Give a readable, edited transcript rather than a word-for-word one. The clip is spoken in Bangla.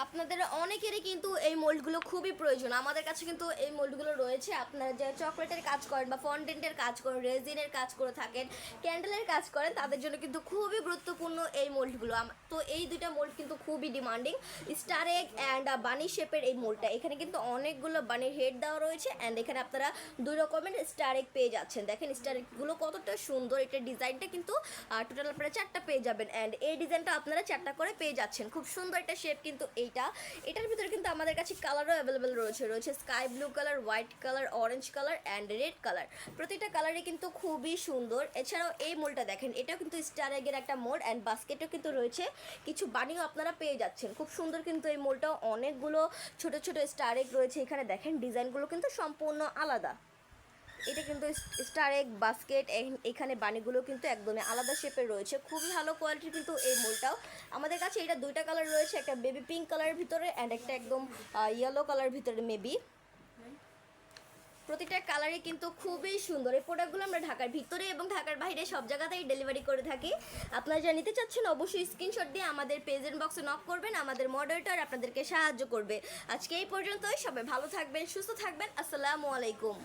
আপনাদের অনেকেরই কিন্তু এই মোল্ডগুলো খুবই প্রয়োজন। আমাদের কাছে কিন্তু এই মোল্ডগুলো রয়েছে। আপনারা যে চকলেটের কাজ করেন বা ফন্ডেন্টের কাজ করেন, রেজিনের কাজ করে থাকেন, ক্যান্ডেলের কাজ করেন, তাদের জন্য কিন্তু খুবই গুরুত্বপূর্ণ এই মোল্ডগুলো। তো এই দুইটা মোল্ড কিন্তু খুবই ডিমান্ডিং, স্টার এগ অ্যান্ড বানি শেপের এই মোল্ডটা। এখানে কিন্তু অনেকগুলো বানির হেড দেওয়া রয়েছে অ্যান্ড এখানে আপনারা দুই রকমের স্টার এগ পেয়ে যাচ্ছেন। দেখেন স্টার এগগুলো কতটা সুন্দর, এটার ডিজাইনটা কিন্তু টোটাল আপনারা 4টা পেয়ে যাবেন অ্যান্ড এই ডিজাইনটা আপনারা 4টা করে পেয়ে যাচ্ছেন। খুব সুন্দর একটা শেপ কিন্তু এটার ভিতরে কিন্তু আমাদের কাছে কালারও অ্যাভেলেবেল রয়েছে sky blue colour, white colour, orange colour and red colour. প্রতিটা কালারই কিন্তু খুবই সুন্দর। এছাড়াও এই মোলটা দেখেন, এটাও কিন্তু স্টার এগের একটা মোল অ্যান্ড বাস্কেটও কিন্তু রয়েছে, কিছু বানিও আপনারা পেয়ে যাচ্ছেন। খুব সুন্দর কিন্তু এই মোলটাও, অনেকগুলো ছোট ছোট স্টার এগ রয়েছে এখানে। দেখেন ডিজাইনগুলো কিন্তু সম্পূর্ণ আলাদা। এটা কিন্তু স্টার এগ বাস্কেট, এখানে বানিগুলো কিন্তু একদমই আলাদা শেপের রয়েছে, খুবই ভালো কোয়ালিটির কিন্তু এই মোলটাও আমাদের কাছে। এটা দুইটা কালার রয়েছে, একটা বেবি পিঙ্ক কালারের ভিতরে অ্যান্ড একটা একদম ইয়েলো কালারের ভিতরে মেবি। প্রতিটা কালারই কিন্তু খুবই সুন্দর। এই প্রোডাক্টগুলো আমরা ঢাকার ভিতরে এবং ঢাকার বাইরে সব জায়গাতেই ডেলিভারি করে থাকি। আপনারা যারা নিতে চাচ্ছেন অবশ্যই স্ক্রিনশট দিয়ে আমাদের পেজের বক্সে নক করবেন, আমাদের মডারেটর আপনাদেরকে সাহায্য করবে। আজকে এই পর্যন্তই, সবাই ভালো থাকবেন, সুস্থ থাকবেন। আসসালামু আলাইকুম।